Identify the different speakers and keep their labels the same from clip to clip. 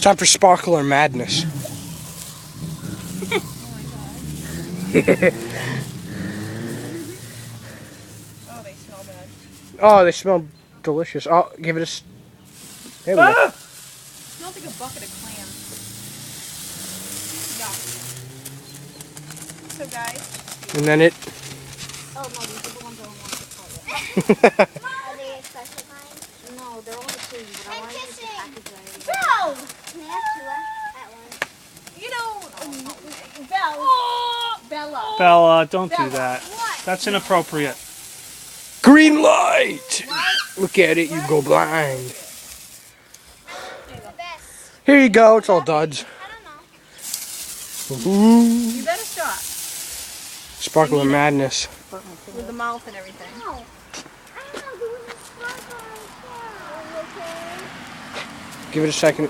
Speaker 1: time for sparkler madness.
Speaker 2: Oh, they smell bad.
Speaker 1: Oh, they smell delicious. Oh, give it a... There we go.
Speaker 2: It smells like a bucket of clams. Yeah. So guys.
Speaker 1: And then it...
Speaker 3: Oh no, these are the ones I don't want to call yet. Are they a special kind? No, they're all the same, but I want to use the package already.
Speaker 2: Bro!
Speaker 3: Can I have two at once?
Speaker 2: You know, Bella.
Speaker 4: Bella, don't do
Speaker 2: Bella.
Speaker 4: that.
Speaker 2: What?
Speaker 4: That's inappropriate.
Speaker 1: Green light! Look at it, you go blind.
Speaker 3: The best.
Speaker 1: Here you go, it's all duds.
Speaker 3: I don't know.
Speaker 1: Ooh.
Speaker 2: You better stop.
Speaker 1: Sparkler madness.
Speaker 2: With the mouth and everything.
Speaker 3: No. I don't know. Do we have sparkle okay?
Speaker 1: Give it a second.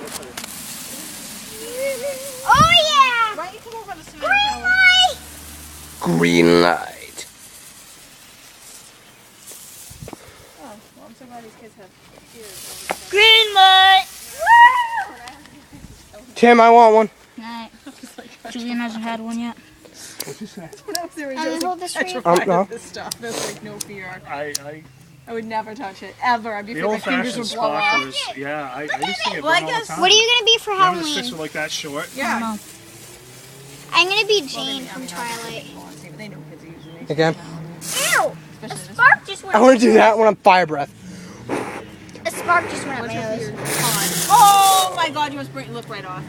Speaker 3: Oh yeah!
Speaker 2: Why don't you come over to the swimming
Speaker 3: Green
Speaker 2: pool?
Speaker 3: light!
Speaker 1: Green light.
Speaker 2: Oh, well, I'm so glad these kids have ears.
Speaker 3: Green light!
Speaker 1: Tim, I want one.
Speaker 3: Alright. Julian hasn't had one yet.
Speaker 2: When I was there, I
Speaker 3: And
Speaker 2: was
Speaker 3: hold
Speaker 2: like
Speaker 3: this for you.
Speaker 2: petrified
Speaker 1: No.
Speaker 2: of this stuff. There's like no fear.
Speaker 4: I
Speaker 2: I would never touch it, ever. I'd be
Speaker 4: the
Speaker 2: afraid my fingers
Speaker 4: old-fashioned
Speaker 2: would blow off.
Speaker 4: sparklers. Yeah, I used to get
Speaker 2: Well, I
Speaker 4: burned all the
Speaker 2: guess-
Speaker 4: time.
Speaker 3: What are you gonna be for
Speaker 4: Remember the sticks
Speaker 3: Halloween?
Speaker 4: were like that short?
Speaker 2: Yeah.
Speaker 3: I'm gonna be
Speaker 2: Well,
Speaker 3: Jane
Speaker 2: they- I
Speaker 3: from
Speaker 2: mean, I
Speaker 3: Twilight.
Speaker 2: don't want to see, but they know kids are using these.
Speaker 1: Again?
Speaker 3: Ew!
Speaker 2: Especially
Speaker 3: A
Speaker 2: this
Speaker 3: spark just went
Speaker 1: I want to do that when I'm fire breath.
Speaker 3: A spark just went up
Speaker 2: What's
Speaker 3: my
Speaker 2: your
Speaker 3: nose.
Speaker 2: weird pod? Oh my god, you must break look right off.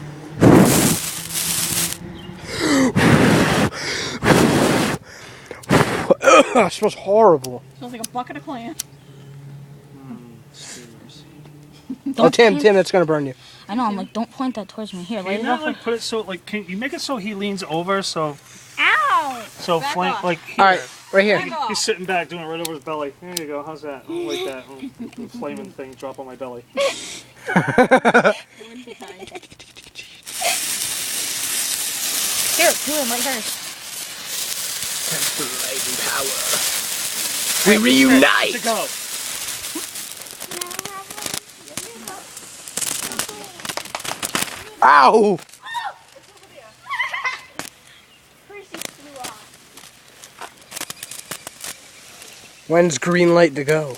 Speaker 1: Ugh, it smells horrible.
Speaker 2: Smells like a bucket of clams.
Speaker 1: Oh, Tim, that's gonna burn you.
Speaker 5: I know, I'm like, don't point that towards me. Here,
Speaker 4: Can
Speaker 5: light
Speaker 4: you
Speaker 5: it
Speaker 4: not
Speaker 5: up.
Speaker 4: like put it so like can you make it so he leans over so
Speaker 3: Ow!
Speaker 4: Back flame
Speaker 2: off.
Speaker 4: like here.
Speaker 1: All right, right here.
Speaker 2: Back off.
Speaker 4: He's sitting back doing it right over his belly. There you go. How's that? I don't like that. Oh, flaming thing drop on my belly.
Speaker 5: Here, Julian, light hers.
Speaker 1: We reunite.
Speaker 4: To go.
Speaker 1: Ow! When's green light to go?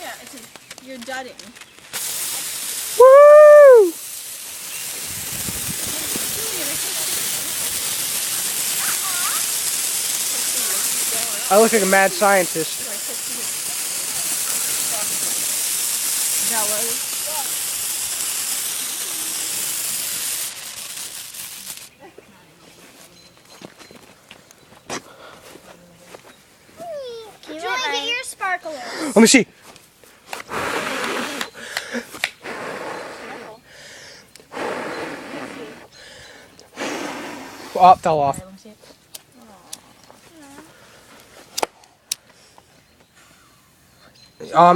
Speaker 2: Yeah, you're dudding.
Speaker 1: Woo! I look like a mad scientist.
Speaker 2: Bellas.
Speaker 3: Julian, get your sparklers.
Speaker 1: Let me see. Oh, fell off.
Speaker 5: Let me see it.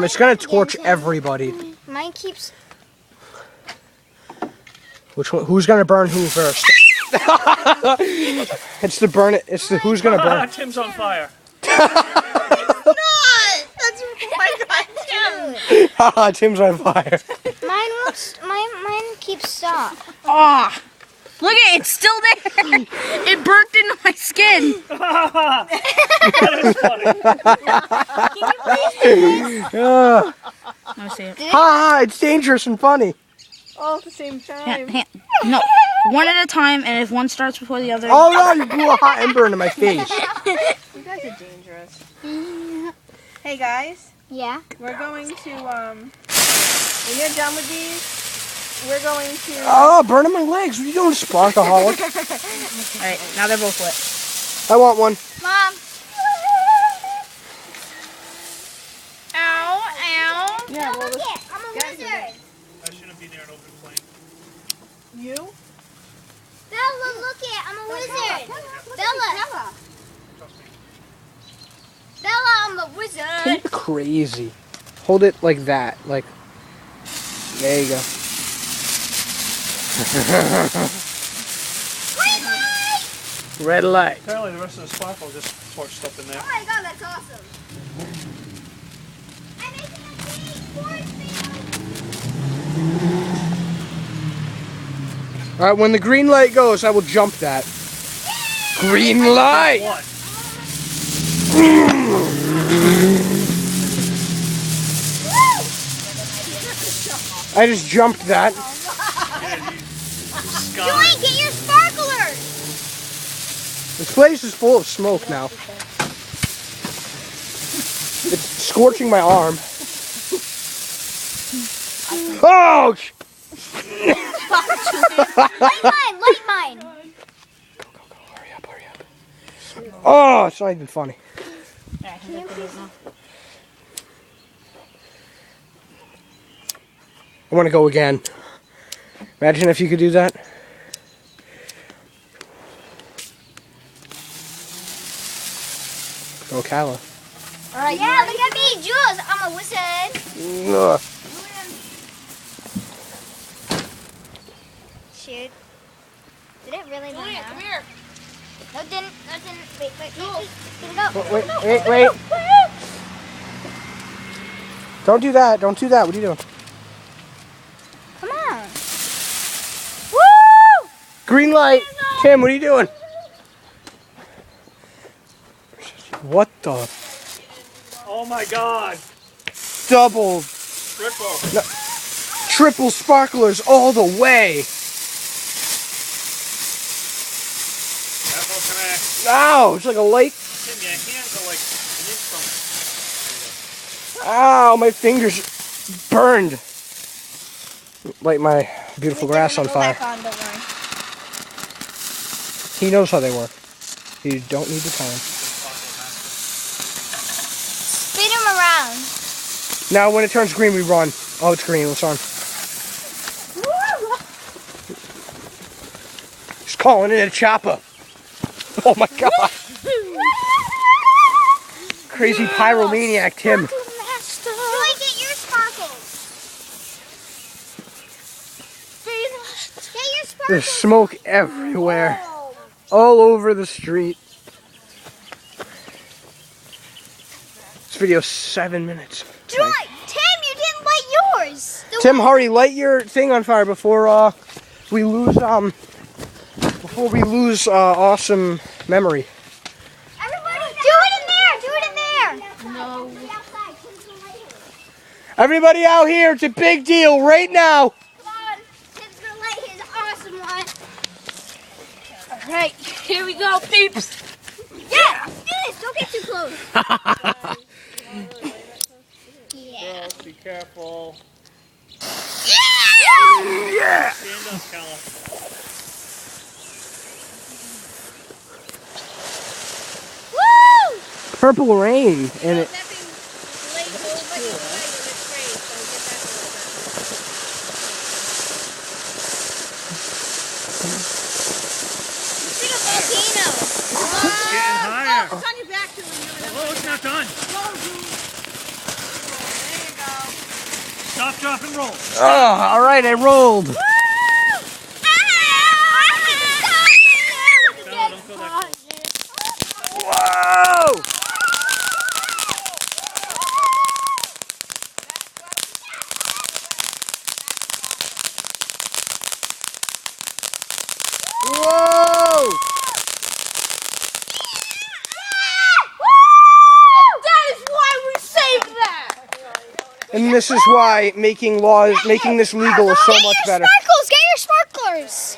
Speaker 1: It's gonna torch everybody.
Speaker 3: Mine keeps.
Speaker 1: Which one? Who's gonna burn who first? It's the burn it. It's the who's gonna burn.
Speaker 4: Tim's on fire.
Speaker 2: That's oh my god, Tim.
Speaker 1: Haha, Tim's on fire.
Speaker 3: Mine won't. Mine keeps stop.
Speaker 5: Ah! Look at it, it's still there! It burnt into my skin!
Speaker 4: That is funny.
Speaker 5: Let me see it.
Speaker 1: Haha, it's dangerous and funny.
Speaker 2: All at the same time.
Speaker 5: No, one at a time, and if one starts before the other...
Speaker 1: Oh no, you blew a hot ember into my face.
Speaker 2: You guys are dangerous. Hey guys,
Speaker 3: Yeah.
Speaker 2: we're going to when you're done with these, we're going to
Speaker 1: Oh, burning my legs. What are you doing, sparkaholic?
Speaker 5: Alright, now they're both lit.
Speaker 1: I want one.
Speaker 3: Mom. Ow! Ow!
Speaker 2: Yeah, well,
Speaker 3: Look
Speaker 2: let's-
Speaker 3: it. I'm a
Speaker 2: guys are
Speaker 3: wizard.
Speaker 4: I shouldn't be near an open flame.
Speaker 2: you.
Speaker 3: Bella, look it. I'm a wizard. Bella.
Speaker 4: Trust me.
Speaker 3: Bella, I'm a wizard.
Speaker 1: You're crazy. Hold it like that. Like, there you go.
Speaker 3: Green light!
Speaker 1: Red light.
Speaker 4: Apparently the rest of the sparkle just torched up in there.
Speaker 3: Oh my god, that's awesome. I'm making a cake for it,
Speaker 1: All right, when the green light goes, I will jump that. Green light!
Speaker 4: What?
Speaker 1: I just jumped that.
Speaker 3: Julian, get your sparklers!
Speaker 1: This place is full of smoke now. It's scorching my arm. Oh!
Speaker 3: Light mine!
Speaker 1: Hurry up, hurry up. Oh, it's not even funny. I want to go again. Imagine if you could do that. Go, Kala.
Speaker 3: Alright, yeah, look at me, Jules. I'm a wizard.
Speaker 1: Ugh.
Speaker 3: Shoot. Did it really run out?
Speaker 5: Come here.
Speaker 3: No, it didn't. No, it didn't. Wait. Get it out.
Speaker 1: Wait. Don't do that. Don't do that. What are you doing?
Speaker 3: Come on. Woo!
Speaker 1: Green light. Tim, what are you doing? What the?
Speaker 4: Oh my God!
Speaker 1: Double,
Speaker 4: Triple.
Speaker 1: triple sparklers all the way.
Speaker 4: That will connect.
Speaker 1: Ow, it's like a light.
Speaker 4: Tim, your hands are like an inch from
Speaker 1: Ow, my fingers burned. Light my beautiful grass on fire.
Speaker 2: Back on, don't worry.
Speaker 1: He knows how they work. You don't need to tell him.
Speaker 3: Spin him around.
Speaker 1: Now, when it turns green, we run. Oh, it's green. Let's run. He's calling in a chopper. Oh my God. Crazy pyromaniac, Tim.
Speaker 3: Julie, get your sparkles. Get your sparkles.
Speaker 1: There's smoke everywhere. All over the street. This video's 7 minutes.
Speaker 3: Julie, Tim, you didn't light yours.
Speaker 1: Tim, hurry, light your thing on fire before we lose awesome memory.
Speaker 3: Everybody, do it in there.
Speaker 5: No.
Speaker 1: Everybody out here, it's a big deal right now.
Speaker 3: Come on, Tim's gonna light his awesome one.
Speaker 5: Alright, here we go, peeps.
Speaker 3: Yeah, do this. Don't get too close. Yeah.
Speaker 4: Girls, be careful.
Speaker 1: Yeah.
Speaker 4: Stand up, Kala.
Speaker 3: Woo!
Speaker 1: Purple rain and it.
Speaker 3: It's like a volcano.
Speaker 4: It's getting higher.
Speaker 5: It's on your back, Julie.
Speaker 4: Oh, it's not done. Stop, drop, and roll.
Speaker 1: Oh, all right, I rolled.
Speaker 4: Kala, don't go that close.
Speaker 1: Whoa! Whoa!
Speaker 5: That is why we saved that.
Speaker 1: And this is why making this legal is so much better.
Speaker 3: Sparkles, get your sparklers.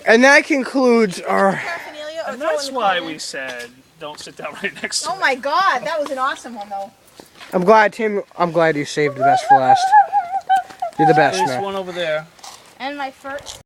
Speaker 1: And that concludes our.
Speaker 5: Paraphernalia or
Speaker 4: And that's why we said don't sit down right next to
Speaker 2: Oh my God, that was an awesome one though.
Speaker 1: I'm glad, Tim. I'm glad you saved the best for last. You're the best,
Speaker 4: There's
Speaker 1: man.
Speaker 4: one over there.
Speaker 5: And my first.